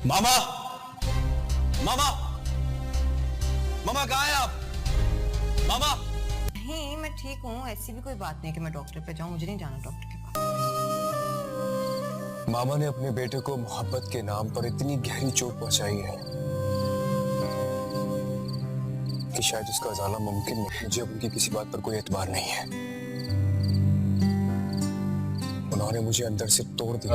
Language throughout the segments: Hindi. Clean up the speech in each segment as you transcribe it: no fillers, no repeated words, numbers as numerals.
मामा, मामा, मामा कहाँ हैं आप? मामा। नहीं, मैं ठीक हूँ। ऐसी भी कोई बात नहीं कि मैं डॉक्टर पे जाऊँ। मुझे नहीं जाना डॉक्टर के पास। मामा ने अपने बेटे को मोहब्बत के नाम पर इतनी गहरी चोट पहुंचाई है कि शायद उसका उजाला मुमकिन नहीं। मुझे उनकी किसी बात पर कोई एतबार नहीं है। उन्होंने मुझे अंदर से तोड़ दिया।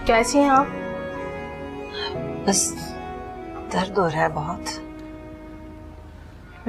कैसी हैं आप? बस दर्द हो रहा है बहुत।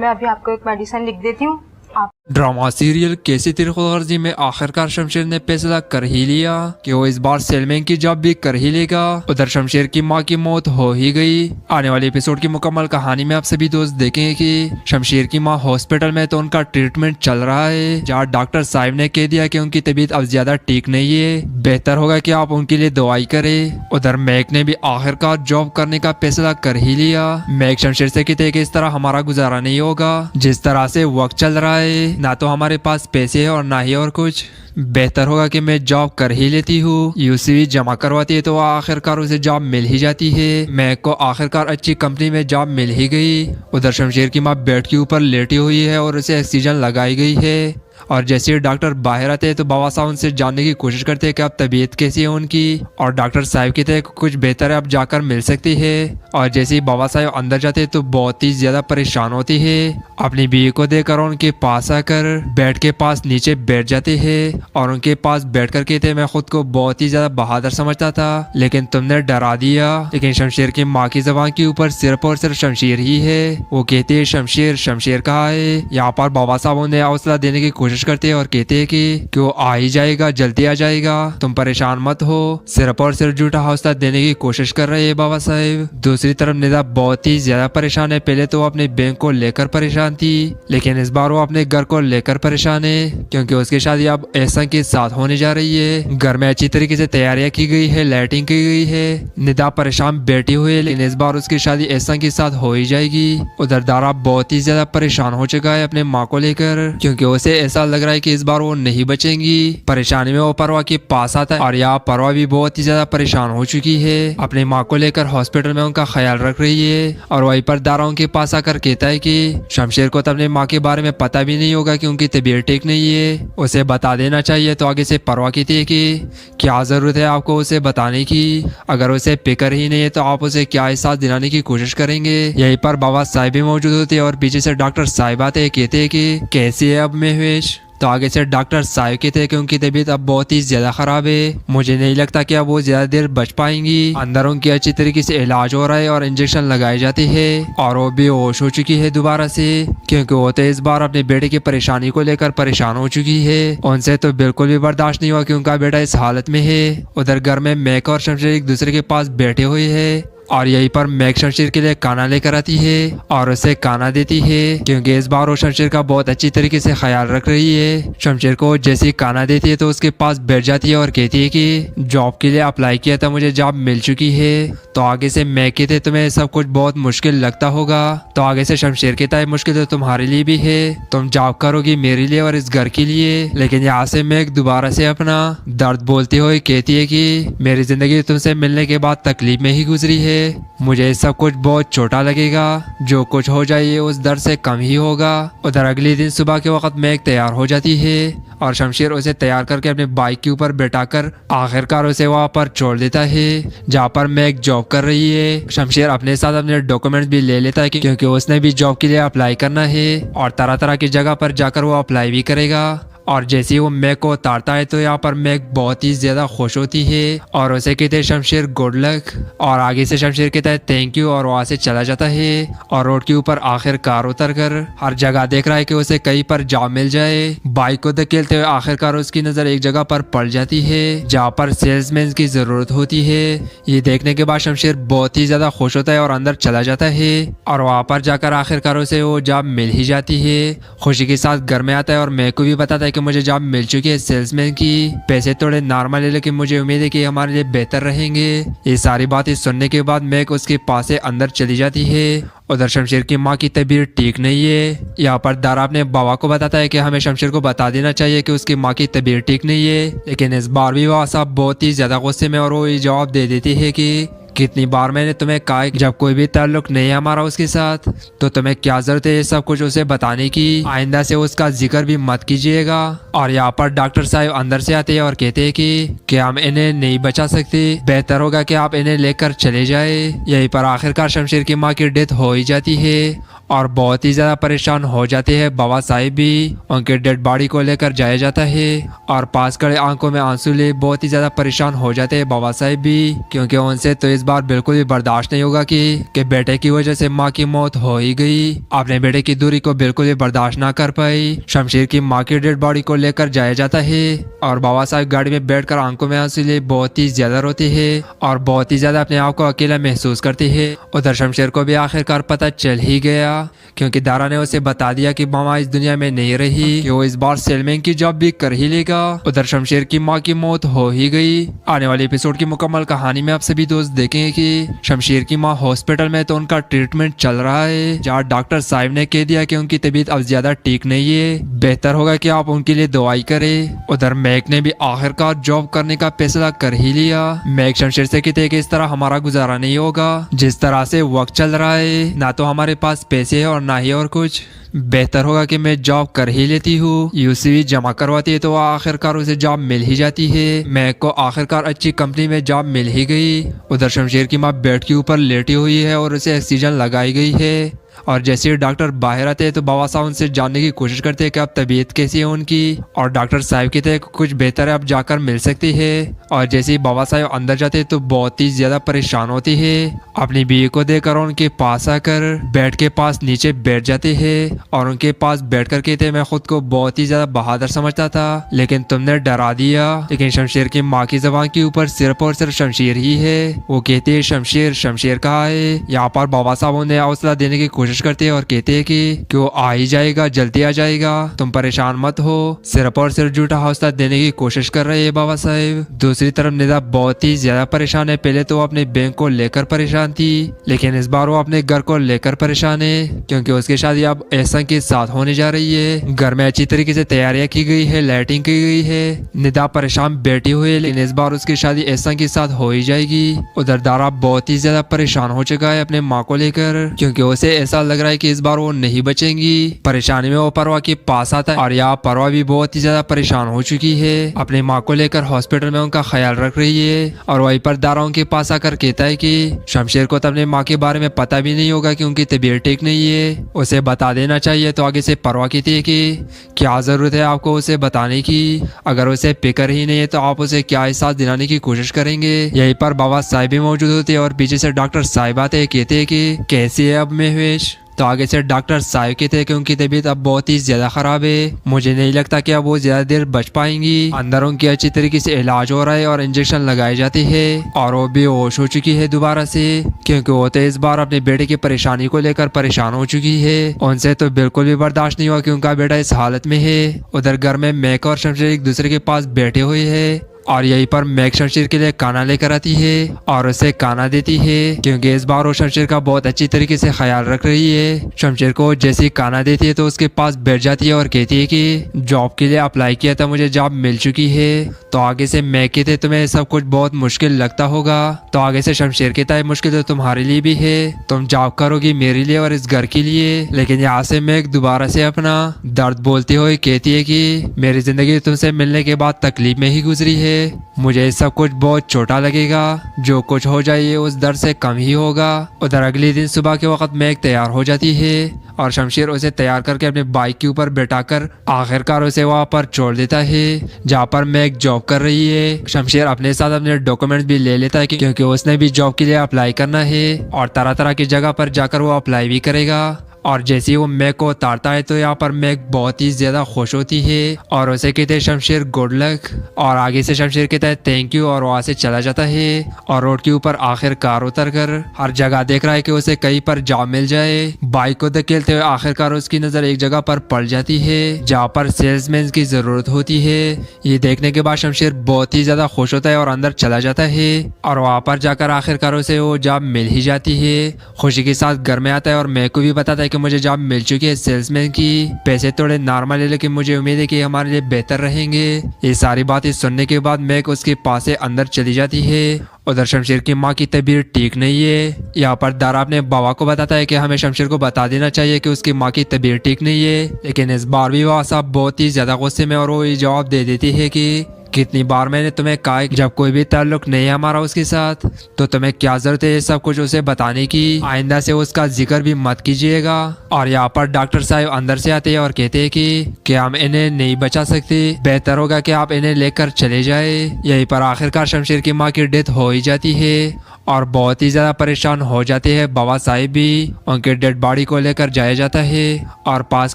मैं अभी आपको एक मेडिसिन लिख देती हूँ। आप ड्रामा सीरियल कैसी तेरी खुदगर्जी में आखिरकार शमशेर ने फैसला कर ही लिया कि वो इस बार सेलमैन की जॉब भी कर ही लेगा। उधर शमशेर की मां की मौत हो ही गई। आने वाले एपिसोड की मुकम्मल कहानी में आप सभी दोस्त देखेंगे कि शमशेर की मां हॉस्पिटल में तो उनका ट्रीटमेंट चल रहा है, जहाँ डॉक्टर साहिब ने कह दिया कि उनकी तबीयत अब ज्यादा ठीक नहीं है, बेहतर होगा कि आप उनके लिए दवाई करें। उधर मैक ने भी आखिरकार जॉब करने का फैसला कर ही लिया। मैक शमशेर से कहते कि इस तरह हमारा गुजारा नहीं होगा, जिस तरह से वक्त चल रहा है ना तो हमारे पास पैसे है और ना ही और कुछ, बेहतर होगा कि मैं जॉब कर ही लेती हूँ। यूसीवी जमा करवाती है तो आखिरकार उसे जॉब मिल ही जाती है। मैक को आखिरकार अच्छी कंपनी में जॉब मिल ही गई। उधर शमशेर की माँ बेड के ऊपर लेटी हुई है और उसे ऑक्सीजन लगाई गई है। और जैसे ही डॉक्टर बाहर आते हैं तो बाबा साहब उनसे जानने की कोशिश करते हैं कि अब तबीयत कैसी है उनकी, और डॉक्टर साहब कहते हैं कुछ बेहतर है, अब जाकर मिल सकती है। और जैसे ही बाबा साहब अंदर जाते हैं तो बहुत ही ज्यादा परेशान होती है। अपनी बीवी को देखकर उनके पास आकर बेड के पास नीचे बैठ जाते हैं और उनके पास बैठ कर कहते मैं खुद को बहुत ही ज्यादा बहादुर समझता था, लेकिन तुमने डरा दिया। लेकिन शमशेर की माँ की जबान के ऊपर सिर्फ और सिर्फ शमशेर ही है। वो कहते हैं शमशेर शमशेर कहाँ है। यहाँ पर बाबा साहब उन्हें हौसला देने की कोशिश करते हैं और कहते हैं कि वो आ ही जाएगा, जल्दी आ जाएगा, तुम परेशान मत हो। सिर्फ और सिर्फ झूठा हौसला देने की कोशिश कर रहे हैं बाबा साहब। दूसरी तरफ निदा बहुत ही ज्यादा परेशान है। पहले तो वो अपने बैंक को लेकर परेशान थी, लेकिन इस बार वो अपने घर को लेकर परेशान है, क्योंकि उसकी शादी अब एहसान के साथ होने जा रही है। घर में अच्छी तरीके से तैयारियां की गई है, लाइटिंग की गई है। निदा परेशान बैठी हुई है, लेकिन इस बार उसकी शादी एहसान के साथ हो ही जाएगी। उधर दारा बहुत ही ज्यादा परेशान हो चुका है अपने माँ को लेकर, क्योंकि उसे ऐसा लग रहा है कि इस बार वो नहीं बचेंगी। परेशानी में वो परवा के पास आता है और यहाँ परवा भी बहुत ही ज्यादा परेशान हो चुकी है। अपने माँ को लेकर हॉस्पिटल में उनका ख्याल रख रही है और वहीं पर दारा के पास आकर कहता है कि शमशेर को तो अपने माँ के बारे में पता भी नहीं होगा कि उनकी तबीयत ठीक नहीं है, उसे बता देना चाहिए। तो आगे से परवा कहती है कि क्या जरूरत है आपको उसे बताने की, अगर उसे फिक्र ही नहीं है तो आप उसे क्या एहसास दिलाने की कोशिश करेंगे। यहीं पर बाबा साहिब भी मौजूद होते हैं और पीछे से डॉक्टर साहिब आते हैं, कहते हैं कि कैसी है अब महेश। तो आगे से डॉक्टर साहिब कहते हैं कि उनकी तबीयत अब बहुत ही ज्यादा खराब है, मुझे नहीं लगता कि अब वो ज्यादा देर बच पाएंगी। अंदर उनकी अच्छी तरीके से इलाज हो रहा है और इंजेक्शन लगाई जाती है और वो बेहोश हो चुकी है दोबारा से, क्योंकि वो तो इस बार अपने बेटे की परेशानी को लेकर परेशान हो चुकी है। उनसे तो बिल्कुल भी बर्दाश्त नहीं हुआ कि उनका बेटा इस हालत में है। उधर घर में मैक और शमशेर एक दूसरे के पास बैठे हुए है और यहीं पर मैक शमशेर के लिए खाना लेकर आती है और उसे खाना देती है, क्योंकि इस बार वो शमशेर का बहुत अच्छी तरीके से ख्याल रख रही है। शमशेर को जैसे ही खाना देती है तो उसके पास बैठ जाती है और कहती है कि जॉब के लिए अप्लाई किया था, मुझे जॉब मिल चुकी है। तो आगे से मैक कहते हैं तुम्हें सब कुछ बहुत मुश्किल लगता होगा। तो आगे से शमशेर कहता है मुश्किल तो तुम्हारे लिए भी है, तुम जॉब करोगी मेरे लिए और इस घर के लिए। लेकिन यहाँ से मैक दोबारा से अपना दर्द बोलते हुए कहती है कि मेरी जिंदगी तुमसे मिलने के बाद तकलीफ में ही गुजरी है, मुझे सब कुछ बहुत छोटा लगेगा, जो कुछ हो जाए ये उस दर्द से कम ही होगा। उधर अगले दिन सुबह के वक्त मैक तैयार हो जाती है और शमशेर उसे तैयार करके अपने बाइक के ऊपर बैठाकर आखिरकार उसे वहाँ पर छोड़ देता है जहाँ पर मैक जॉब कर रही है। शमशेर अपने साथ अपने डॉक्यूमेंट्स भी ले लेता है क्योंकि उसने भी जॉब के लिए अप्लाई करना है और तरह तरह की जगह पर जाकर वो अप्लाई भी करेगा। और जैसे ही वो मैक को उतारता है तो यहाँ पर मैक बहुत ही ज्यादा खुश होती है और उसे कहते हैं शमशेर गुड लक, और आगे से शमशेर कहता है थैंक यू और वहाँ से चला जाता है। और रोड के ऊपर आखिरकार उतर कर हर जगह देख रहा है कि उसे कहीं पर जॉब मिल जाए। बाइक को धकेलते हुए आखिरकार उसकी नजर एक जगह पर पड़ जाती है जहाँ पर सेल्समैन की जरूरत होती है। ये देखने के बाद शमशेर बहुत ही ज्यादा खुश होता है और अंदर चला जाता है और वहाँ पर जाकर आखिरकार उसे वो जॉब मिल ही जाती है। खुशी के साथ घर में आता है और मैं को भी बताता है कि मुझे जॉब मिल चुकी है सेल्समैन की, पैसे थोड़े नॉर्मल है लेकिन मुझे उम्मीद है कि हमारे लिए बेहतर रहेंगे। ये सारी बातें सुनने के बाद मैक उसके पास से अंदर चली जाती है। उधर शमशेर की माँ की तबीयत ठीक नहीं है। यहाँ पर दारा अपने बाबा को बताता है कि हमें शमशेर को बता देना चाहिए कि उसकी माँ की तबीयत ठीक नहीं है, लेकिन इस बार भी बाबा साहब बहुत ही ज्यादा गुस्से में और वो ये जवाब दे देती है कि कितनी बार मैंने तुम्हें कहा है कि जब कोई भी ताल्लुक नहीं है हमारा उसके साथ तो तुम्हें क्या जरूरत है ये सब कुछ उसे बताने की, आइंदा से उसका जिक्र भी मत कीजिएगा। और यहाँ पर डॉक्टर साहब अंदर से आते हैं और कहते हैं कि हम इन्हें नहीं बचा सकते, बेहतर होगा कि आप इन्हें लेकर चले जाए। यहीं पर आखिरकार शमशेर की माँ की डेथ हो ही जाती है और बहुत ही ज्यादा परेशान हो जाते हैं बाबा साहिब भी। उनके डेड बॉडी को लेकर जाया जाता है और पास खड़े आंखों में आंसू ले बहुत ही ज्यादा परेशान हो जाते हैं बाबा साहिब भी, क्योंकि उनसे तो इस बार बिल्कुल भी बर्दाश्त नहीं होगा कि बेटे की वजह से माँ की मौत हो ही गई। अपने बेटे की दूरी को बिल्कुल भी बर्दाश्त ना कर पाई शमशेर की माँ की डेड बॉडी को लेकर जाया जाता है और बाबा साहिब गाड़ी में बैठकर आंखों में आंसू ले बहुत ही ज्यादा रोते हैं और बहुत ही ज्यादा अपने आप को अकेला महसूस करते हैं। उधर शमशेर को भी आखिरकार पता चल ही गया क्योंकि दारा ने उसे बता दिया कि मामा इस दुनिया में नहीं रही, कि वो इस बार सेलमैन की जॉब भी कर ही लेगा। उधर शमशेर की माँ की मौत हो ही गई। आने वाले एपिसोड की मुकम्मल कहानी में आप सभी दोस्त देखेंगे कि शमशेर की माँ हॉस्पिटल में तो उनका ट्रीटमेंट चल रहा है, जहाँ डॉक्टर साहिब ने कह दिया कि उनकी तबीयत अब ज्यादा ठीक नहीं है, बेहतर होगा कि आप उनके लिए दवाई करें। उधर मैक ने भी आखिरकार जॉब करने का फैसला कर ही लिया। मैक शमशेर से कहते कि इस तरह हमारा गुजारा नहीं होगा, जिस तरह से वक्त चल रहा है ना तो हमारे पास पैसे है और ना ही और कुछ, बेहतर होगा कि मैं जॉब कर ही लेती हूँ। यूसीवी जमा करवाती है तो आखिरकार उसे जॉब मिल ही जाती है। मैक को आखिरकार अच्छी कंपनी में जॉब मिल ही गई। उधर शमशेर की माँ बेड के ऊपर लेटी हुई है और उसे ऑक्सीजन लगाई गई है और जैसे ही डॉक्टर बाहर आते हैं तो बाबा साहब उनसे जानने की कोशिश करते हैं कि अब तबीयत कैसी है उनकी, और डॉक्टर साहब कहते हैं कुछ बेहतर है अब जाकर मिल सकती है। और जैसे ही बाबा साहब अंदर जाते हैं तो बहुत ही ज्यादा परेशान होती है। अपनी बीवी को देखकर उनके पास आकर बेड के पास नीचे बैठ जाते हैं और उनके पास बैठ कर कहते मैं खुद को बहुत ही ज्यादा बहादुर समझता था लेकिन तुमने डरा दिया। लेकिन शमशेर की माँ की जबान के ऊपर सिर्फ और सिर्फ शमशेर ही है। वो कहते हैं शमशेर शमशेर कहाँ है। यहाँ पर बाबा साहब उन्हें हौसला देने की कोशिश करते हैं और कहते हैं कि वो आ ही जाएगा, जल्दी आ जाएगा, तुम परेशान मत हो। सिर्फ और सिर्फ झूठा हौसला देने की कोशिश कर रहे हैं बाबा साहब। दूसरी तरफ निदा बहुत ही ज्यादा परेशान है। पहले तो वो अपने बैंक को लेकर परेशान थी लेकिन इस बार वो अपने घर को लेकर परेशान है क्योंकि उसकी शादी अब एहसान के साथ होने जा रही है। घर में अच्छी तरीके से तैयारियां की गई है, लाइटिंग की गई है। निदा परेशान बैठी हुई है लेकिन इस बार उसकी शादी एहसान के साथ हो ही जाएगी। उधर दारा बहुत ही ज्यादा परेशान हो चुका है अपने माँ को लेकर क्योंकि उसे ऐसा लग रहा है कि इस बार वो नहीं बचेंगी। परेशानी में वो परवा के पास आता है और यहाँ परवा भी बहुत ही ज्यादा परेशान हो चुकी है। अपनी माँ को लेकर हॉस्पिटल में उनका ख्याल रख रही है और वहीं पर दारा उनके पास आकर कहता है कि शमशेर को तो अपने माँ के बारे में पता भी नहीं होगा कि उनकी तबीयत ठीक नहीं है, उसे बता देना चाहिए। तो आगे से परवा कहती है कि क्या जरूरत है आपको उसे बताने की, अगर उसे फिक्र ही नहीं है तो आप उसे क्या एहसास दिलाने की कोशिश करेंगे। यहीं पर बाबा साहिब भी मौजूद होते हैं और पीछे से डॉक्टर साहिब आते हैं, कहते हैं कि कैसी है अब महेश। तो आगे से डॉक्टर साहिब कहते हैं कि उनकी तबीयत अब बहुत ही ज्यादा खराब है, मुझे नहीं लगता कि अब वो ज्यादा देर बच पाएंगी। अंदर उनकी अच्छी तरीके से इलाज हो रहा है और इंजेक्शन लगाए जाते हैं और वो बेहोश हो चुकी है दोबारा से क्योंकि वो तो इस बार अपने बेटे की परेशानी को लेकर परेशान हो चुकी है। उनसे तो बिल्कुल भी बर्दाश्त नहीं हुआ कि उनका बेटा इस हालत में है। उधर घर में मैक और शमशेर एक दूसरे के पास बैठे हुए है और यहीं पर मैक शमशेर के लिए खाना लेकर आती है और उसे खाना देती है क्योंकि इस बार वो शमशेर का बहुत अच्छी तरीके से ख्याल रख रही है। शमशेर को जैसे ही खाना देती है तो उसके पास बैठ जाती है और कहती है कि जॉब के लिए अप्लाई किया था, मुझे जॉब मिल चुकी है। तो आगे से मैक कहते तुम्हें सब कुछ बहुत मुश्किल लगता होगा। तो आगे से शमशेर कहता है मुश्किल तो तुम्हारे लिए भी है, तुम जॉब करोगी मेरे लिए और इस घर के लिए। लेकिन यहाँ से मैक दोबारा से अपना दर्द बोलते हुए कहती है कि मेरी जिंदगी तुमसे मिलने के बाद तकलीफ में ही गुजरी है मुझे ये सब कुछ बहुत छोटा लगेगा, जो कुछ हो जाए ये उस दर्द से कम ही होगा। उधर अगले दिन सुबह के वक्त मैग तैयार हो जाती है और शमशेर उसे तैयार करके अपने बाइक के ऊपर बैठाकर आखिरकार उसे वहाँ पर छोड़ देता है जहाँ पर मैग जॉब कर रही है। शमशेर अपने साथ अपने डॉक्यूमेंट्स भी ले लेता है क्योंकि उसने भी जॉब के लिए अप्लाई करना है और तरह तरह की जगह पर जाकर वो अप्लाई भी करेगा। और जैसे ही वो मैग को उतारता है तो यहाँ पर मैग बहुत ही ज्यादा खुश होती है और उसे कहते हैं शमशेर गुड लक, और आगे से शमशेर कहता है थैंक यू और वहाँ से चला जाता है और रोड के ऊपर आखिरकार उतर कर हर जगह देख रहा है कि उसे कहीं पर जॉब मिल जाए। बाइक को धकेलते हुए आखिरकार उसकी नजर एक जगह पर पड़ जाती है जहाँ पर सेल्समैन की जरूरत होती है। ये देखने के बाद शमशेर बहुत ही ज्यादा खुश होता है और अंदर चला जाता है और वहाँ पर जाकर आखिरकार उसे वो जॉब मिल ही जाती है। खुशी के साथ घर में आता है और मैग को भी बताता है कि मुझे जॉब मिल चुकी है सेल्समैन की, पैसे थोड़े नॉर्मल है लेकिन मुझे उम्मीद है कि हमारे लिए बेहतर रहेंगे। ये सारी बातें सुनने के बाद मैग उसके पास से अंदर चली जाती है। उधर शमशेर की माँ की तबीयत ठीक नहीं है। यहाँ पर दारा अपने बाबा को बताता है कि हमें शमशेर को बता देना चाहिए कि उसकी माँ की तबीयत ठीक नहीं है, लेकिन इस बार भी वह साहब बहुत ही ज्यादा गुस्से में और वो ये जवाब दे देती है कि कितनी बार मैंने तुम्हें कहा जब कोई भी ताल्लुक नहीं है हमारा उसके साथ तो तुम्हें क्या जरूरत है ये सब कुछ उसे बताने की, आइंदा से उसका जिक्र भी मत कीजिएगा। और यहाँ पर डॉक्टर साहब अंदर से आते हैं और कहते हैं कि हम इन्हें नहीं बचा सकते, बेहतर होगा कि आप इन्हें लेकर चले जाए। यहीं पर आखिरकार शमशेर की माँ की डेथ हो ही जाती है और बहुत ही ज्यादा परेशान हो जाते हैं बाबा साहिब भी। उनके डेड बॉडी को लेकर जाया जाता है और पास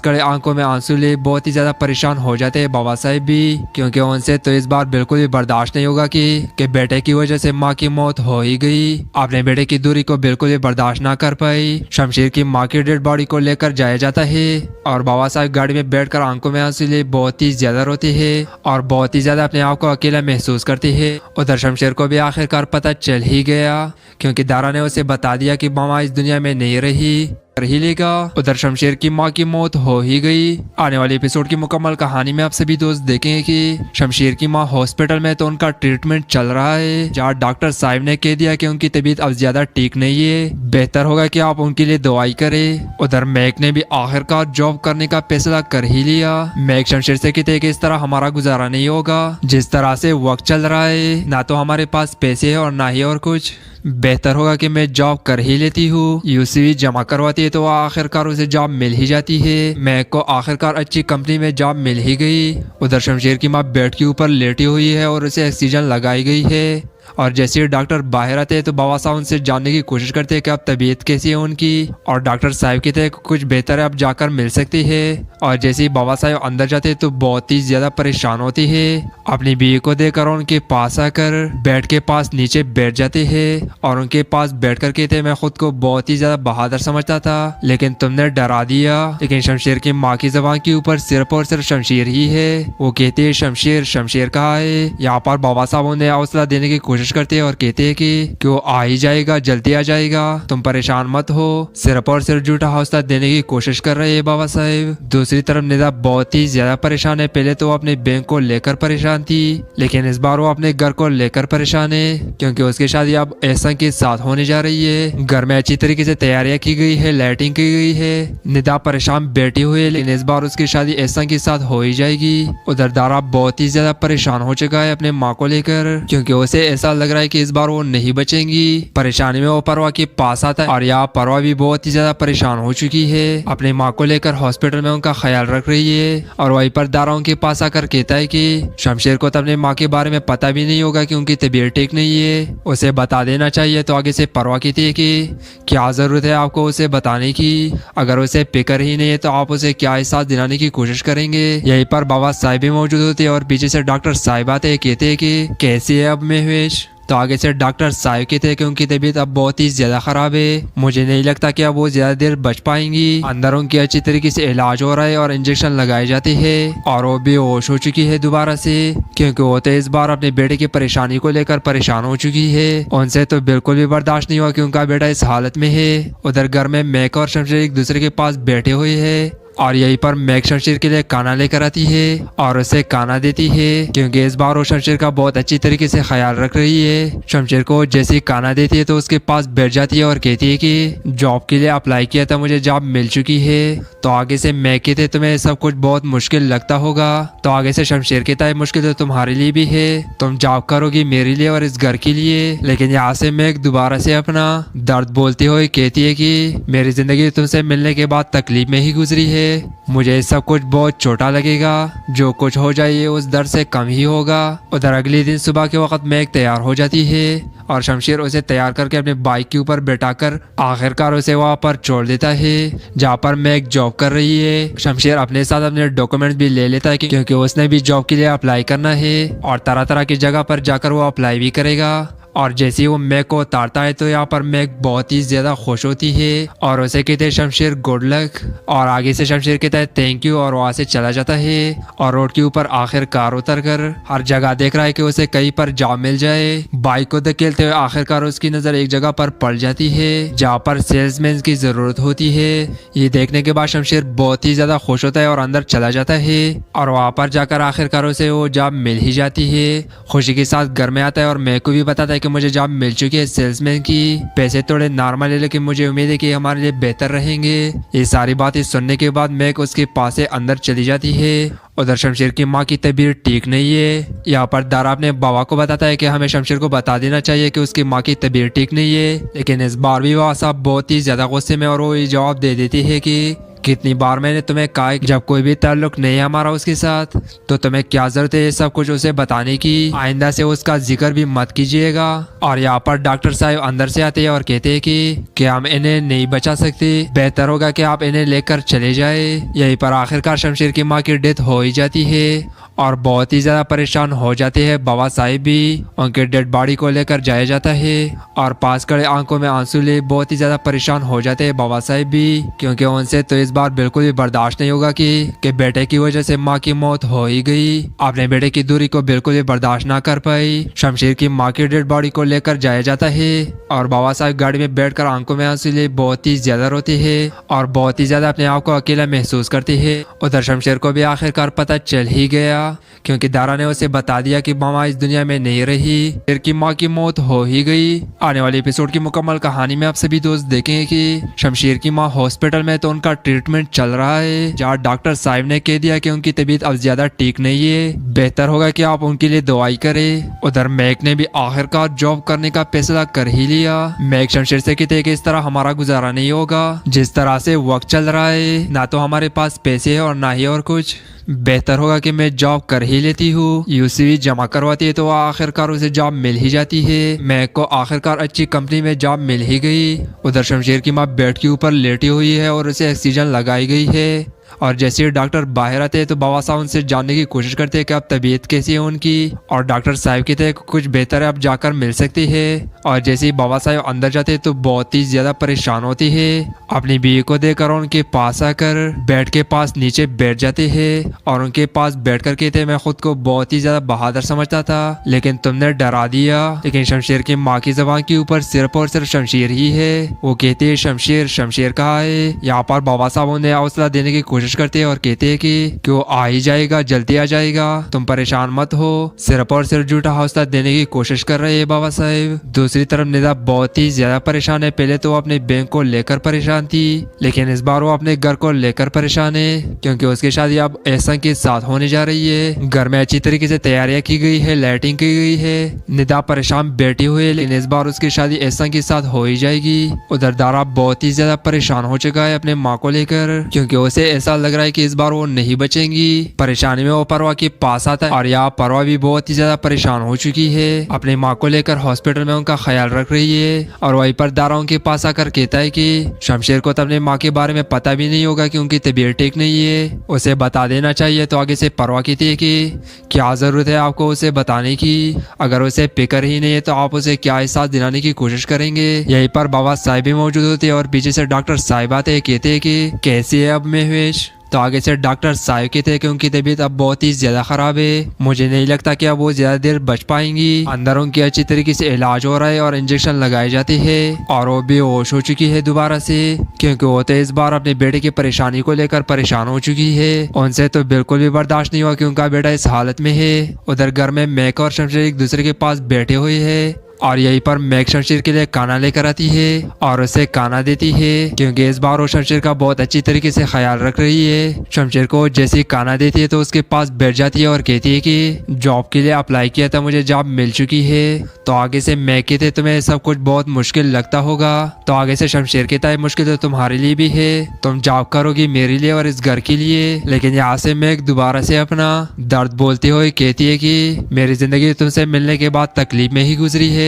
खड़े आंखों में आंसू ले बहुत ही ज्यादा परेशान हो जाते हैं बाबा साहिब भी, क्योंकि उनसे तो इस बार बिल्कुल भी बर्दाश्त नहीं होगा कि बेटे की वजह से माँ की मौत हो ही गई। अपने बेटे की दूरी को बिल्कुल भी बर्दाश्त ना कर पाई। शमशेर की माँ की डेड बॉडी को लेकर जाया जाता है और बाबा साहिब गाड़ी में बैठकर आंखों में आंसू ले बहुत ही ज्यादा रोते हैं और बहुत ही ज्यादा अपने आप को अकेला महसूस करते हैं। उधर शमशेर को भी आखिरकार पता चल ही गया क्योंकि दारा ने उसे बता दिया कि मामा इस दुनिया में नहीं रही ही लेगा। उधर शमशेर की माँ की मौत हो ही गई। आने वाले एपिसोड की मुकम्मल कहानी में आप सभी दोस्त देखेंगे कि शमशेर की माँ हॉस्पिटल में तो उनका ट्रीटमेंट चल रहा है जहाँ डॉक्टर साहब ने कह दिया कि उनकी तबीयत अब ज्यादा ठीक नहीं है, बेहतर होगा कि आप उनके लिए दवाई करें। उधर मैग ने भी आखिरकार जॉब करने का फैसला कर ही लिया। मैग शमशेर से कहते कि इस तरह हमारा गुजारा नहीं होगा, जिस तरह से वक्त चल रहा है ना तो हमारे पास पैसे है और ना ही और कुछ, बेहतर होगा कि मैं जॉब कर ही लेती हूँ। यूसीवी जमा करवाती है तो आखिरकार उसे जॉब मिल ही जाती है। मैग को आखिरकार अच्छी कंपनी में जॉब मिल ही गई। उधर शमशेर की माँ बेड के ऊपर लेटी हुई है और उसे ऑक्सीजन लगाई गई है और जैसे ही डॉक्टर बाहर आते हैं तो बाबा साहब उनसे जानने की कोशिश करते हैं कि अब तबीयत कैसी है उनकी, और डॉक्टर साहब कहते हैं कुछ बेहतर है अब जाकर मिल सकती है। और जैसे ही बाबा साहब अंदर जाते हैं तो बहुत ही ज्यादा परेशान होती है। अपनी बीवी को देखकर उनके पास आकर बेड के पास नीचे बैठ जाते हैं और उनके पास बैठ कर कहते मैं खुद को बहुत ही ज्यादा बहादुर समझता था लेकिन तुमने डरा दिया। लेकिन शमशेर की माँ की जबान के ऊपर सिर्फ और सिर्फ शमशेर ही है। वो कहते हैं शमशेर शमशेर कहाँ है। यहाँ पर बाबा साहब उन्हें हौसला देने की कोशिश करते हैं और कहते हैं कि वो आ ही जाएगा, जल्दी आ जाएगा, तुम परेशान मत हो। सिर्फ और सिर्फ झूठा हौसला देने की कोशिश कर रहे हैं बाबा साहब। दूसरी तरफ निदा बहुत ही ज्यादा परेशान है। पहले तो वो अपने बैंक को लेकर परेशान थी लेकिन इस बार वो अपने घर को लेकर परेशान है क्योंकि उसकी शादी अब एहसान के साथ होने जा रही है। घर में अच्छी तरीके से तैयारियां की गई है, लाइटिंग की गई है। निदा परेशान बैठी हुई है लेकिन इस बार उसकी शादी एहसान के साथ हो ही जाएगी। उधर दारा बहुत ही ज्यादा परेशान हो चुका है अपने माँ को लेकर क्योंकि उसे ऐसा लग रहा है कि इस बार वो नहीं बचेंगी। परेशानी में वो परवा के पास आता है और यहाँ परवा भी बहुत ही ज्यादा परेशान हो चुकी है। अपने माँ को लेकर हॉस्पिटल में उनका ख्याल रख रही है और वहीं पर दारा उनके पास आकर कहता है कि शमशेर को तो अपने माँ के बारे में पता भी नहीं होगा कि उनकी तबीयत ठीक नहीं है, उसे बता देना चाहिए। तो आगे से परवा कहती है कि क्या जरूरत है आपको उसे बताने की, अगर उसे फिक्र ही नहीं है तो आप उसे क्या एहसास दिलाने की कोशिश करेंगे। यहीं पर बाबा साहिब भी मौजूद होते हैं और पीछे से डॉक्टर साहिब आते हैं, कहते हैं कि कैसी है अब महेश। तो आगे से डॉक्टर साहिब कहते हैं कि उनकी तबीयत अब बहुत ही ज्यादा खराब है, मुझे नहीं लगता कि अब वो ज्यादा देर बच पाएंगी। अंदर उनकी अच्छी तरीके से इलाज हो रहा है और इंजेक्शन लगाए जाते हैं और वो बेहोश हो चुकी है दोबारा से क्योंकि वो तो इस बार अपने बेटे की परेशानी को लेकर परेशान हो चुकी है। उनसे तो बिल्कुल भी बर्दाश्त नहीं हुआ कि उनका बेटा इस हालत में है। उधर घर में मैक और शमशेर एक दूसरे के पास बैठे हुए है और यहीं पर मैक शमशेर के लिए खाना लेकर आती है और उसे खाना देती है क्योंकि इस बार वो शमशेर का बहुत अच्छी तरीके से ख्याल रख रही है। शमशेर को जैसे ही खाना देती है तो उसके पास बैठ जाती है और कहती है कि जॉब के लिए अप्लाई किया था, मुझे जॉब मिल चुकी है। तो आगे से मैक कहते हैं तुम्हें सब कुछ बहुत मुश्किल लगता होगा। तो आगे से शमशेर कहता है मुश्किल तो तुम्हारे लिए भी है, तुम जॉब करोगी मेरे लिए और इस घर के लिए। लेकिन यहाँ से मैक दोबारा से अपना दर्द बोलती हुई कहती है कि मेरी जिंदगी तुमसे मिलने के बाद तकलीफ में ही गुजरी है, मुझे सब कुछ बहुत छोटा लगेगा, जो कुछ हो जाए ये उस दर्द से कम ही होगा। उधर अगले दिन सुबह के वक्त मैक तैयार हो जाती है और शमशेर उसे तैयार करके अपने बाइक के ऊपर बैठाकर आखिरकार उसे वहाँ पर छोड़ देता है जहाँ पर मैक जॉब कर रही है। शमशेर अपने साथ अपने डॉक्यूमेंट्स भी ले लेता है क्योंकि उसने भी जॉब के लिए अप्लाई करना है और तरह तरह की जगह पर जाकर वो अप्लाई भी करेगा। और जैसे ही वो मैक को उतारता है तो यहाँ पर मैक बहुत ही ज्यादा खुश होती है और उसे कहते हैं शमशेर गुड लक, और आगे से शमशेर कहता है थैंक यू और वहाँ से चला जाता है। और रोड के ऊपर आखिरकार उतर कर हर जगह देख रहा है कि उसे कहीं पर जॉब मिल जाए। बाइक को धकेलते हुए आखिरकार उसकी नजर एक जगह पर पड़ जाती है जहाँ पर सेल्समैन की जरूरत होती है। ये देखने के बाद शमशेर बहुत ही ज्यादा खुश होता है और अंदर चला जाता है और वहाँ पर जाकर आखिरकार उसे वो जॉब मिल ही जाती है। खुशी के साथ घर में आता है और मैक को भी बताता है कि मुझे जॉब मिल चुकी है सेल्समैन की, पैसे थोड़े नॉर्मल है लेकिन मुझे उम्मीद है कि हमारे लिए बेहतर रहेंगे। ये सारी बातें सुनने के बाद मैक उसके पास से अंदर चली जाती है। उधर शमशेर की माँ की तबीयत ठीक नहीं है। यहाँ पर दारा अपने बाबा को बताता है कि हमें शमशेर को बता देना चाहिए कि उसकी माँ की तबीयत ठीक नहीं है, लेकिन इस बार भी वह साहब बहुत ही ज्यादा गुस्से में और वो ये जवाब दे देती है कि कितनी बार मैंने तुम्हें कहा जब कोई भी ताल्लुक नहीं है हमारा उसके साथ तो तुम्हें क्या जरूरत है ये सब कुछ उसे बताने की, आइंदा से उसका जिक्र भी मत कीजिएगा। और यहाँ पर डॉक्टर साहब अंदर से आते हैं और कहते हैं कि हम इन्हें नहीं बचा सकते, बेहतर होगा कि आप इन्हें लेकर चले जाए। यहीं पर आखिरकार शमशेर की माँ की डेथ हो ही जाती है और बहुत ही ज्यादा परेशान हो जाते हैं बाबा साहिब भी। उनके डेड बॉडी को लेकर जाया जाता है और पास खड़े आंखों में आंसू ले बहुत ही ज्यादा परेशान हो जाते हैं बाबा साहिब भी, क्योंकि उनसे तो इस बार बिल्कुल भी बर्दाश्त नहीं होगा कि बेटे की वजह से माँ की मौत हो ही गई। अपने बेटे की दूरी को बिल्कुल भी बर्दाश्त ना कर पाई। शमशेर की माँ की डेड बॉडी को लेकर जाया जाता है और बाबा साहिब गाड़ी में बैठकर आंखों में आंसू ले बहुत ही ज्यादा रोते हैं और बहुत ही ज्यादा अपने आप को अकेला महसूस करते हैं। उधर शमशेर को भी आखिरकार पता चल ही गया क्योंकि दारा ने उसे बता दिया कि मामा इस दुनिया में नहीं रही, शेर की माँ की मौत हो ही गई। आने वाले एपिसोड की मुकम्मल कहानी में आप सभी दोस्त देखेंगे कि शमशेर की माँ हॉस्पिटल में तो उनका ट्रीटमेंट चल रहा है जहाँ डॉक्टर साहिब ने कह दिया कि उनकी तबीयत अब ज्यादा ठीक नहीं है, बेहतर होगा कि आप उनके लिए दवाई करें। उधर मैक ने भी आखिरकार जॉब करने का फैसला कर ही लिया। मैक शमशेर से कहते कि इस तरह हमारा गुजारा नहीं होगा, जिस तरह से वक्त चल रहा है ना तो हमारे पास पैसे है और ना ही और कुछ, बेहतर होगा कि मैं जॉब कर ही लेती हूँ। यूसीवी जमा करवाती है तो आखिरकार उसे जॉब मिल ही जाती है। मैक को आखिरकार अच्छी कंपनी में जॉब मिल ही गई। उधर शमशेर की माँ बेड के ऊपर लेटी हुई है और उसे ऑक्सीजन लगाई गई है और जैसे ही डॉक्टर बाहर आते हैं तो बाबा साहब उनसे जानने की कोशिश करते हैं कि अब तबीयत कैसी है उनकी, और डॉक्टर साहब कहते हैं कुछ बेहतर है, अब जाकर मिल सकती है। और जैसे ही बाबा साहब अंदर जाते हैं तो बहुत ही ज्यादा परेशान होती है। अपनी बीवी को देखकर उनके पास आकर बेड के पास नीचे बैठ जाते हैं और उनके पास बैठ कर कहते मैं खुद को बहुत ही ज्यादा बहादुर समझता था लेकिन तुमने डरा दिया। लेकिन शमशेर की माँ की जबान के ऊपर सिर्फ और सिर्फ शमशेर ही है। वो कहते हैं शमशेर शमशेर कहाँ है। यहाँ पर बाबा साहब उन्हें हौसला देने की कोशिश करते हैं और कहते हैं कि वो आ ही जाएगा, जल्दी आ जाएगा, तुम परेशान मत हो। सिर्फ और सिर्फ झूठा हौसला देने की कोशिश कर रहे हैं बाबा साहब। दूसरी तरफ निदा बहुत ही ज्यादा परेशान है। पहले तो वो अपने बैंक को लेकर परेशान थी लेकिन इस बार वो अपने घर को लेकर परेशान है क्योंकि उसकी शादी अब एहसन के साथ होने जा रही है। घर में अच्छी तरीके से तैयारियां की गई है, लाइटिंग की गई है। निदा परेशान बैठी हुई है लेकिन इस बार उसकी शादी एहसन के साथ हो ही जाएगी। उधर दारा बहुत ही ज्यादा परेशान हो चुका है अपने माँ को लेकर क्योंकि उसे ऐसा लग रहा है कि इस बार वो नहीं बचेंगी। परेशानी में वो परवा के पास आता है और यहाँ परवा भी बहुत ही ज्यादा परेशान हो चुकी है। अपनी माँ को लेकर हॉस्पिटल में उनका ख्याल रख रही है और वहीं पर दारा उनके पास आकर कहता है कि शमशेर को तो अपने माँ के बारे में पता भी नहीं होगा कि उनकी तबीयत ठीक नहीं है, उसे बता देना चाहिए। तो आगे से परवा कहती है कि क्या जरूरत है आपको उसे बताने की, अगर उसे फिक्र ही नहीं है तो आप उसे क्या एहसास दिलाने की कोशिश करेंगे। यहीं पर बाबा साहिब भी मौजूद होते हैं और पीछे से डॉक्टर साहिब आते हैं, कहते हैं कि कैसी है अब महवेश। तो आगे से डॉक्टर साहिब कहते कि उनकी तबीयत अब बहुत ही ज्यादा खराब है, मुझे नहीं लगता कि अब वो ज्यादा देर बच पाएंगी। अंदर उनकी अच्छी तरीके से इलाज हो रहा है और इंजेक्शन लगाए जाते हैं और वो बेहोश हो चुकी है दोबारा से, क्योंकि वो तो इस बार अपने बेटे की परेशानी को लेकर परेशान हो चुकी है। उनसे तो बिल्कुल भी बर्दाश्त नहीं हुआ कि उनका बेटा इस हालत में है। उधर घर में मैक और शमशेर एक दूसरे के पास बैठे हुए हैं और यहीं पर मैक शमशेर के लिए खाना लेकर आती है और उसे खाना देती है, क्योंकि इस बार वो शमशेर का बहुत अच्छी तरीके से ख्याल रख रही है। शमशेर को जैसे ही खाना देती है तो उसके पास बैठ जाती है और कहती है कि जॉब के लिए अप्लाई किया था, मुझे जॉब मिल चुकी है। तो आगे से मैक कहते तुम्हें सब कुछ बहुत मुश्किल लगता होगा। तो आगे से शमशेर कहता है मुश्किल तो तुम्हारे लिए भी है, तुम जॉब करोगी मेरे लिए और इस घर के लिए। लेकिन यहाँ से मैक दोबारा से अपना दर्द बोलते हुए कहती है कि मेरी जिंदगी तुमसे मिलने के बाद तकलीफ में ही गुजरी है,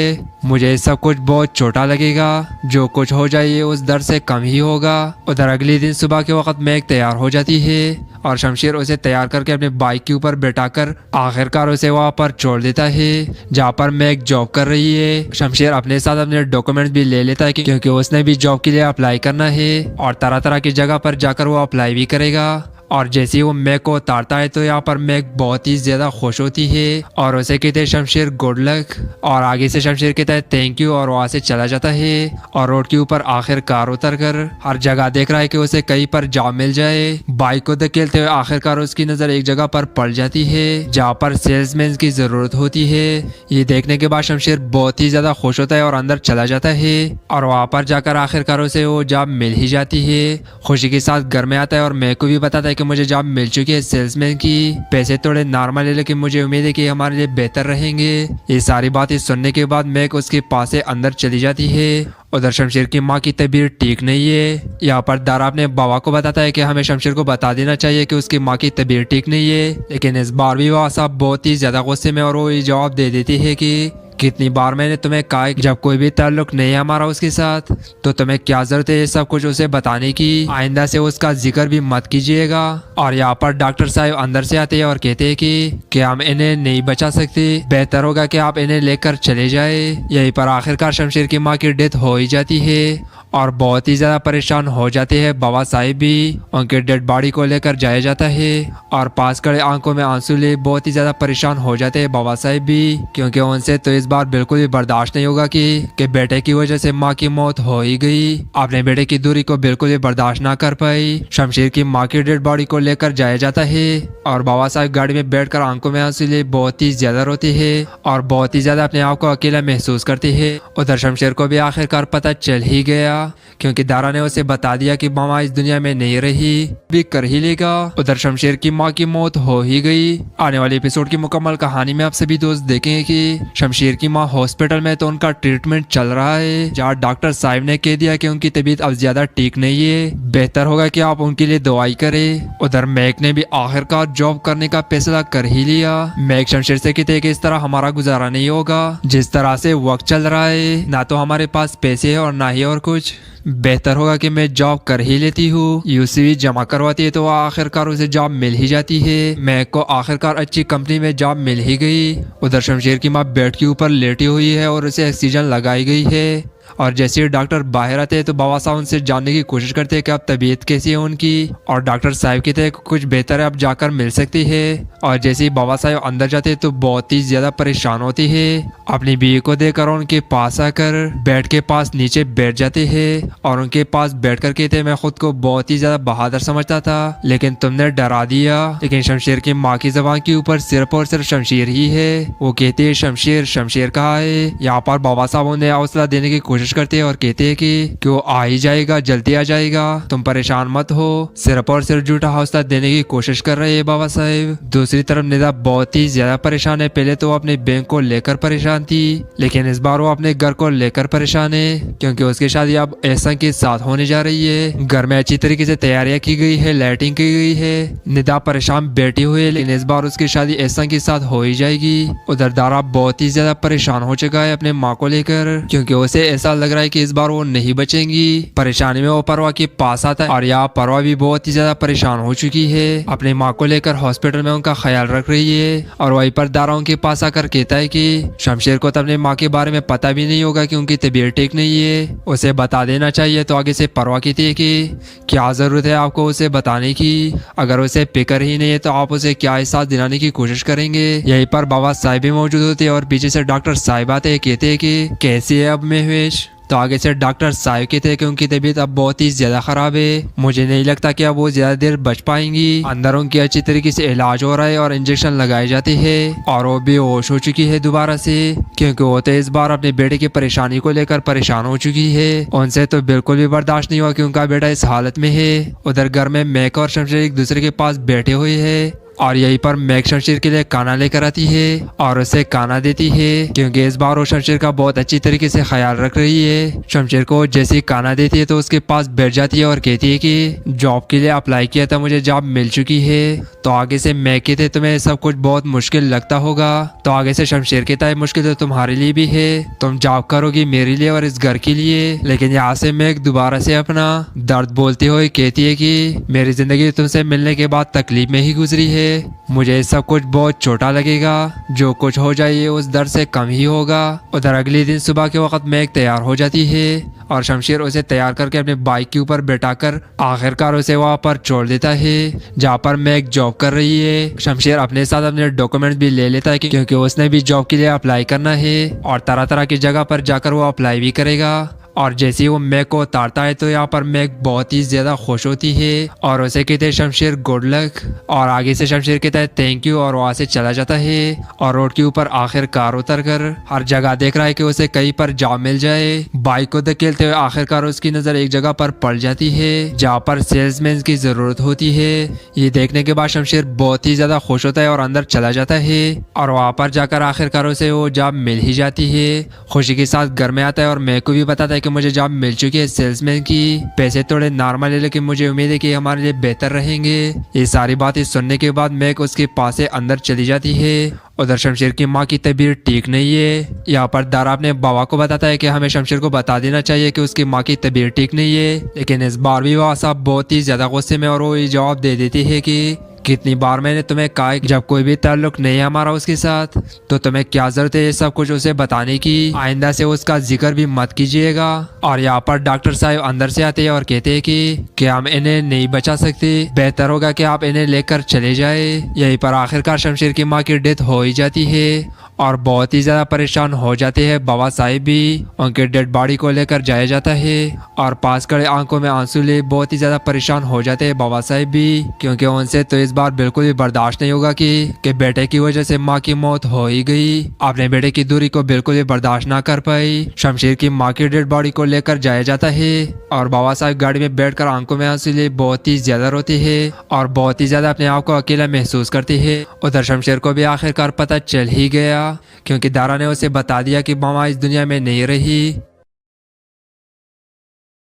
मुझे सब कुछ बहुत छोटा लगेगा, जो कुछ हो जाए उस दर्द से कम ही होगा। उधर अगले दिन सुबह के वक्त मैक तैयार हो जाती है और शमशेर उसे तैयार करके अपने बाइक के ऊपर बैठाकर आखिरकार उसे वहाँ पर छोड़ देता है जहाँ पर मैक जॉब कर रही है। शमशेर अपने साथ अपने डॉक्यूमेंट्स भी ले लेता है क्योंकि उसने भी जॉब के लिए अप्लाई करना है और तरह तरह की जगह पर जाकर वो अप्लाई भी करेगा। और जैसे ही वो मैक को उतारता है तो यहाँ पर मैक बहुत ही ज्यादा खुश होती है और उसे कहते हैं शमशेर गुड लक, और आगे से शमशेर कहता है थैंक यू और वहाँ से चला जाता है और रोड के ऊपर आखिरकार उतर कर हर जगह देख रहा है कि उसे कहीं पर जॉब मिल जाए। बाइक को धकेलते हुए आखिरकार उसकी नजर एक जगह पर पड़ जाती है जहाँ पर सेल्समैन की जरूरत होती है। ये देखने के बाद शमशेर बहुत ही ज्यादा खुश होता है और अंदर चला जाता है और वहाँ पर जाकर आखिरकार उसे वो जॉब मिल ही जाती है। खुशी के साथ घर में आता है और मैक को भी बताता है कि मुझे जॉब मिल चुकी है सेल्समैन की, पैसे थोड़े नॉर्मल है लेकिन मुझे उम्मीद है कि हमारे लिए बेहतर रहेंगे। ये सारी बातें सुनने के बाद मैक उसके पास से अंदर चली जाती है। उधर शमशेर की माँ की तबीयत ठीक नहीं है। यहाँ पर दारा अपने बाबा को बताता है कि हमें शमशेर को बता देना चाहिए कि उसकी माँ की तबीयत ठीक नहीं है, लेकिन इस बार भी बाबा साहब बहुत ही ज्यादा गुस्से में और वो ये जवाब दे देती है कि कितनी बार मैंने तुम्हें कहा जब कोई भी ताल्लुक नहीं है हमारा उसके साथ तो तुम्हें क्या जरूरत है ये सब कुछ उसे बताने की, आइंदा से उसका जिक्र भी मत कीजिएगा। और यहाँ पर डॉक्टर साहब अंदर से आते हैं और कहते हैं कि हम इन्हें नहीं बचा सकते, बेहतर होगा कि आप इन्हें लेकर चले जाए। यहीं पर आखिरकार शमशेर की माँ की डेथ हो ही जाती है और बहुत ही ज्यादा परेशान हो जाते हैं बाबा साहिब भी। उनके डेड बॉडी को लेकर जाया जाता है और पास खड़े आंखों में आंसू ले बहुत ही ज्यादा परेशान हो जाते हैं बाबा साहिब भी, क्योंकि उनसे तो इस बार बिल्कुल भी बर्दाश्त नहीं होगा कि बेटे की वजह से माँ की मौत हो ही गई। अपने बेटे की दूरी को बिल्कुल भी बर्दाश्त ना कर पाई। शमशेर की माँ की डेड बॉडी को लेकर जाया जाता है और बाबा साहिब गाड़ी में बैठकर आंखों में आंसू ले बहुत ही ज्यादा रोते हैं और बहुत ही ज्यादा अपने आप को अकेला महसूस करते हैं। उधर शमशेर को भी आखिरकार पता चल ही गया क्योंकि दारा ने उसे बता दिया कि मामा इस दुनिया में नहीं रही, भी कर ही लेगा। उधर शमशेर की माँ की मौत हो ही गई। आने वाले एपिसोड की मुकम्मल कहानी में आप सभी दोस्त देखेंगे कि शमशेर की माँ हॉस्पिटल में तो उनका ट्रीटमेंट चल रहा है जहाँ डॉक्टर साहिब ने कह दिया कि उनकी तबीयत अब ज्यादा ठीक नहीं है, बेहतर होगा कि आप उनके लिए दवाई करें। उधर मैक ने भी आखिरकार जॉब करने का फैसला कर ही लिया। मैक शमशेर से कहते कि इस तरह हमारा गुजारा नहीं होगा, जिस तरह से वक्त चल रहा है ना तो हमारे पास पैसे है और ना ही और कुछ, बेहतर होगा कि मैं जॉब कर ही लेती हूँ। यूसीवी जमा करवाती है तो आखिरकार उसे जॉब मिल ही जाती है। मैक को आखिरकार अच्छी कंपनी में जॉब मिल ही गई। उधर शमशेर की माँ बेड के ऊपर लेटी हुई है और उसे ऑक्सीजन लगाई गई है और जैसे ही डॉक्टर बाहर आते हैं तो बाबा साहब उनसे जानने की कोशिश करते हैं कि अब तबीयत कैसी है उनकी, और डॉक्टर साहब कहते हैं कुछ बेहतर है अब जाकर मिल सकती है। और जैसे ही बाबा साहब अंदर जाते हैं तो बहुत ही ज्यादा परेशान होती है। अपनी बीवी को देखकर उनके पास आकर बेड के पास नीचे बैठ जाते हैं और उनके पास बैठ कर कहते मैं खुद को बहुत ही ज्यादा बहादुर समझता था लेकिन तुमने डरा दिया। लेकिन शमशेर की माँ की जबान के ऊपर सिर्फ और सिर्फ शमशेर ही है। वो कहते हैं शमशेर शमशेर कहाँ है। यहाँ पर बाबा साहब उन्हें हौसला देने की कोशिश करते हैं और कहते हैं कि वो आ ही जाएगा, जल्दी आ जाएगा, तुम परेशान मत हो। सिर्फ और सिर्फ झूठा हौसला देने की कोशिश कर रहे हैं बाबा साहब। दूसरी तरफ निदा बहुत ही ज्यादा परेशान है। पहले तो वो अपने बैंक को लेकर परेशान थी लेकिन इस बार वो अपने घर को लेकर परेशान है क्योंकि उसकी शादी अब एहसान के साथ होने जा रही है। घर में अच्छी तरीके से तैयारियां की गई है, लाइटिंग की गई है। निदा परेशान बैठी हुई है लेकिन इस बार उसकी शादी एहसान के साथ हो ही जाएगी। उधर दारा बहुत ही ज्यादा परेशान हो चुका है अपने माँ को लेकर क्योंकि उसे एहसान ऐसा लग रहा है कि इस बार वो नहीं बचेंगी। परेशानी में वो परवा के पास आता है और यहाँ परवा भी बहुत ही ज्यादा परेशान हो चुकी है। अपनी माँ को लेकर हॉस्पिटल में उनका ख्याल रख रही है और वहीं पर दारा उनके पास आकर कहता है कि शमशेर को तो अपनी माँ के बारे में पता भी नहीं होगा कि उनकी तबीयत ठीक नहीं है, उसे बता देना चाहिए। तो आगे से परवा कहती है कि क्या जरूरत है आपको उसे बताने की, अगर उसे फिक्र ही नहीं है तो आप उसे क्या एहसास दिलाने की कोशिश करेंगे। यहीं पर बाबा साहिब भी मौजूद होते हैं और पीछे से डॉक्टर साहिब आते हैं, कहते हैं कि कैसी है अब महेश। तो आगे से डॉक्टर साहिब कहते हैं कि उनकी तबीयत अब बहुत ही ज्यादा खराब है, मुझे नहीं लगता कि अब वो ज्यादा देर बच पाएंगी। अंदर उनकी अच्छी तरीके से इलाज हो रहा है और इंजेक्शन लगाए जाते हैं और वो बेहोश हो चुकी है दोबारा से, क्योंकि वो तो इस बार अपने बेटे की परेशानी को लेकर परेशान हो चुकी है। उनसे तो बिल्कुल भी बर्दाश्त नहीं हुआ कि उनका बेटा इस हालत में है। उधर घर में मैक और शमशेर एक दूसरे के पास बैठे हुए है और यहीं पर मैक शमशेर के लिए खाना लेकर आती है और उसे खाना देती है, क्योंकि इस बार वो शमशेर का बहुत अच्छी तरीके से ख्याल रख रही है। शमशेर को जैसे ही खाना देती है तो उसके पास बैठ जाती है और कहती है कि जॉब के लिए अप्लाई किया था, मुझे जॉब मिल चुकी है। तो आगे से मैक कहते हैं तुम्हें सब कुछ बहुत मुश्किल लगता होगा। तो आगे से शमशेर कहता है मुश्किल तो तुम्हारे लिए भी है, तुम जॉब करोगी मेरे लिए और इस घर के लिए। लेकिन यहाँ से मैक दोबारा से अपना दर्द बोलते हुए कहती है कि मेरी जिंदगी तुमसे मिलने के बाद तकलीफ में ही गुजरी है, मुझे सब कुछ बहुत छोटा लगेगा, जो कुछ हो जाए ये उस दर्द से कम ही होगा। उधर अगले दिन सुबह के वक्त मैक तैयार हो जाती है और शमशेर उसे तैयार करके अपने बाइक के ऊपर बैठाकर आखिरकार उसे वहाँ पर छोड़ देता है जहाँ पर मैक जॉब कर रही है। शमशेर अपने साथ अपने डॉक्यूमेंट्स भी ले लेता है क्योंकि उसने भी जॉब के लिए अप्लाई करना है और तरह तरह की जगह पर जाकर वो अप्लाई भी करेगा। और जैसे ही वो मैक को उतारता है तो यहाँ पर मैक बहुत ही ज्यादा खुश होती है और उसे कहते हैं शमशेर गुड लक, और आगे से शमशेर कहता है थैंक यू और वहाँ से चला जाता है और रोड के ऊपर आखिरकार उतर कर हर जगह देख रहा है कि उसे कहीं पर जॉब मिल जाए। बाइक को धकेलते हुए आखिरकार उसकी नजर एक जगह पर पड़ जाती है जहाँ पर सेल्समैन की जरूरत होती है। ये देखने के बाद शमशेर बहुत ही ज्यादा खुश होता है और अंदर चला जाता है और वहाँ पर जाकर आखिरकार उसे वो जॉब मिल ही जाती है। खुशी के साथ घर में आता है और मैक को भी बताता है कि मुझे जॉब मिल चुकी है सेल्समैन की, पैसे थोड़े नॉर्मल है लेकिन मुझे उम्मीद है कि हमारे लिए बेहतर रहेंगे। ये सारी बातें सुनने के बाद मैक उसके पास से अंदर चली जाती है। उधर शमशेर की माँ की तबीयत ठीक नहीं है। यहाँ पर दारा अपने बाबा को बताता है कि हमें शमशेर को बता देना चाहिए कि उसकी माँ की तबीयत ठीक नहीं है, लेकिन इस बार भी बाबा साहब बहुत ही ज्यादा गुस्से में और वो ये जवाब दे देती है कि कितनी बार मैंने तुम्हें कहा है जब कोई भी ताल्लुक नहीं है हमारा उसके साथ तो तुम्हें क्या जरूरत है ये सब कुछ उसे बताने की, आइंदा से उसका जिक्र भी मत कीजिएगा। और यहाँ पर डॉक्टर साहब अंदर से आते हैं और कहते हैं कि हम इन्हें नहीं बचा सकते, बेहतर होगा कि आप इन्हें लेकर चले जाए। यहीं पर आखिरकार शमशेर की माँ की डेथ हो ही जाती है और बहुत ही ज्यादा परेशान हो जाते हैं बाबा साहिब भी। उनके डेड बॉडी को लेकर जाया जाता है और पास खड़े आंखों में आंसू ले बहुत ही ज्यादा परेशान हो जाते हैं बाबा साहिब भी, क्योंकि उनसे तो इस बार बिल्कुल भी बर्दाश्त नहीं होगा कि बेटे की वजह से माँ की मौत हो ही गई। अपने बेटे की दूरी को बिल्कुल भी बर्दाश्त ना कर पाई। शमशेर की माँ की डेड बॉडी को लेकर जाया जाता है और बाबा साहिब गाड़ी में बैठकर आंखों में आंसू ले बहुत ही ज्यादा रोते हैं और बहुत ही ज्यादा अपने आप को अकेला महसूस करते हैं। उधर शमशेर को भी आखिरकार पता चल ही गया क्योंकि दारा ने उसे बता दिया कि मामा इस दुनिया में नहीं रही।